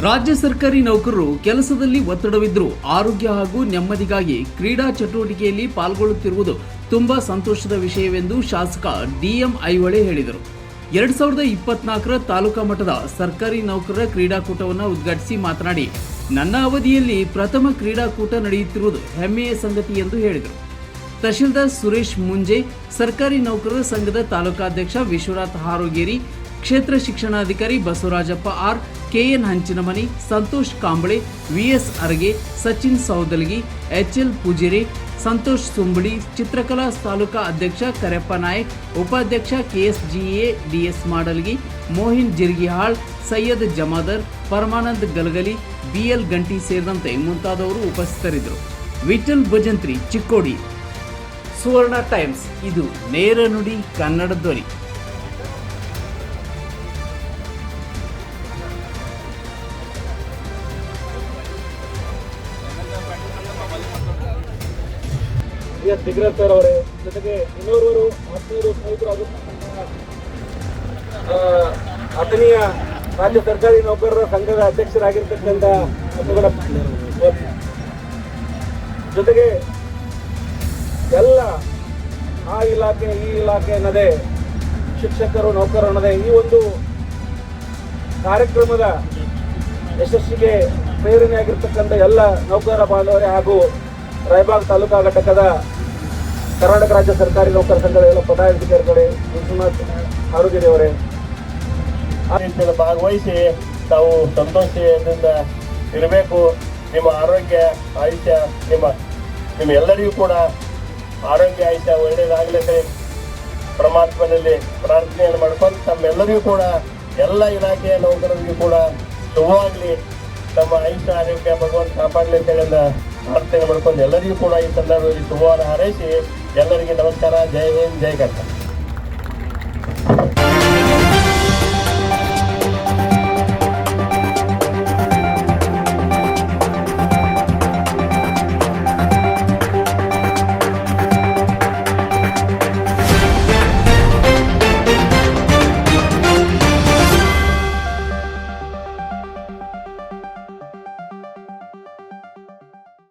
ರಾಜ್ಯ ಸರ್ಕಾರಿ ನೌಕರರು ಕೆಲಸದಲ್ಲಿ ಒತ್ತಡವಿದ್ದರೂ ಆರೋಗ್ಯ ಹಾಗೂ ನೆಮ್ಮದಿಗಾಗಿ ಕ್ರೀಡಾ ಚಟುವಟಿಕೆಯಲ್ಲಿ ಪಾಲ್ಗೊಳ್ಳುತ್ತಿರುವುದು ತುಂಬಾ ಸಂತೋಷದ ವಿಷಯವೆಂದು ಶಾಸಕ ಡಿಎಂ ಐಹೊಳೆ ಹೇಳಿದರು. 2024ರ ತಾಲೂಕಾ ಮಟ್ಟದ ಸರ್ಕಾರಿ ನೌಕರರ ಕ್ರೀಡಾಕೂಟವನ್ನು ಉದ್ಘಾಟಿಸಿ ಮಾತನಾಡಿ, ನನ್ನ ಅವಧಿಯಲ್ಲಿ ಪ್ರಥಮ ಕ್ರೀಡಾಕೂಟ ನಡೆಯುತ್ತಿರುವುದು ಹೆಮ್ಮೆಯ ಸಂಗತಿ ಎಂದು ಹೇಳಿದರು. ತಹಶೀಲ್ದಾರ್ ಸುರೇಶ್ ಮುಂಜೆ, ಸರ್ಕಾರಿ ನೌಕರರ ಸಂಘದ ತಾಲೂಕಾಧ್ಯಕ್ಷ ವಿಶ್ವನಾಥ್ ಹಾರೋಗೇರಿ, ಕ್ಷೇತ್ರ ಶಿಕ್ಷಣಾಧಿಕಾರಿ Basavarajappa R, KN Hanchinamani, Santosh Kamble, VS Arage, Sachin Saudalgi, HL Pujeri, Santosh Sumbadi, ಚಿತ್ರಕಲಾ ತಾಲೂಕಾ ಅಧ್ಯಕ್ಷ ಕರೆಪ್ಪ ನಾಯಕ್, ಉಪಾಧ್ಯಕ್ಷ KSGA DS Madalgi, Mohin Jirgihal, Syed Jamadar, Paramanand Galagali, BL Ganti ಸೇರಿದಂತೆ ಮುಂತಾದವರು ಉಪಸ್ಥಿತರಿದ್ದರು. ವಿಠಲ್ ಭಜಂತ್ರಿ, ಚಿಕ್ಕೋಡಿ. ಸುವರ್ಣ ಟೈಮ್ಸ್, ಇದು ನೇರ ನುಡಿ ಕನ್ನಡ ಧ್ವನಿ. ದಿಗ್ರಾಜ್ ಸರ್ ಅವರೇ, ಜೊತೆಗೆ ಇನ್ನೋರ್ವರು ಆತ್ಮೀಯರು ಸ್ನೇಹಿತರು ಅಥಣಿಯ ರಾಜ್ಯ ಸರ್ಕಾರಿ ನೌಕರರ ಸಂಘದ ಅಧ್ಯಕ್ಷರಾಗಿರ್ತಕ್ಕಂಥ ಜೊತೆಗೆ ಎಲ್ಲ ಆ ಇಲಾಖೆ ಈ ಇಲಾಖೆ ಅನ್ನದೇ ಶಿಕ್ಷಕರು ನೌಕರರು ಅನ್ನದೇ ಈ ಒಂದು ಕಾರ್ಯಕ್ರಮದ ಯಶಸ್ಸಿಗೆ ಪ್ರೇರಣೆಯಾಗಿರ್ತಕ್ಕಂಥ ಎಲ್ಲ ನೌಕರರ ಬಾಂಧವರೇ ಹಾಗೂ ರಾಯಬಾಗ್ ತಾಲೂಕಾ ಘಟಕದ ಕರ್ನಾಟಕ ರಾಜ್ಯ ಸರ್ಕಾರಿ ನೌಕರ ಸಂಘದ ಎಲ್ಲ ಪದಾಧಿಕಾರಿಗಳೇ, ವಿಶ್ವನಾಥ್ ಹಾರೋಗೇರಿ ಅವರೇ, ಭಾಗವಹಿಸಿ ತಾವು ಸಂತೋಷದಿಂದ ಇರಬೇಕು. ನಿಮ್ಮ ಆರೋಗ್ಯ ಆಯುಷ್ಯ ನಿಮ್ಮ ಎಲ್ಲರಿಗೂ ಕೂಡ ಆರೋಗ್ಯ ಆಯುಷ್ಯ ಒಳ್ಳೆಯದಾಗಲಿಕ್ಕೆ ಪರಮಾತ್ಮನಲ್ಲಿ ಪ್ರಾರ್ಥನೆಯನ್ನು ಮಾಡ್ಕೊಂಡು ತಮ್ಮೆಲ್ಲರಿಗೂ ಕೂಡ ಎಲ್ಲ ಇಲಾಖೆಯ ನೌಕರರಿಗೂ ಕೂಡ ಶುಭವಾಗಲಿ, ತಮ್ಮ ಆಯುಷ್ಯ ಆರೋಗ್ಯ ಭಗವಂತ ಕಾಪಾಡಲಿಕ್ಕೆ ಪ್ರಾರ್ಥನೆ ಮಾಡ್ಕೊಂಡು ಎಲ್ಲರಿಗೂ ಕೂಡ ಈ ಸಂದರ್ಭದಲ್ಲಿ ಶುಭವನ್ನು ಹಾರೈಸಿ ಎಲ್ಲರಿಗೆ ನಮಸ್ಕಾರ. ಜೈ ಹಿಂದ್, ಜೈ ಕರ್ನಾಟಕ.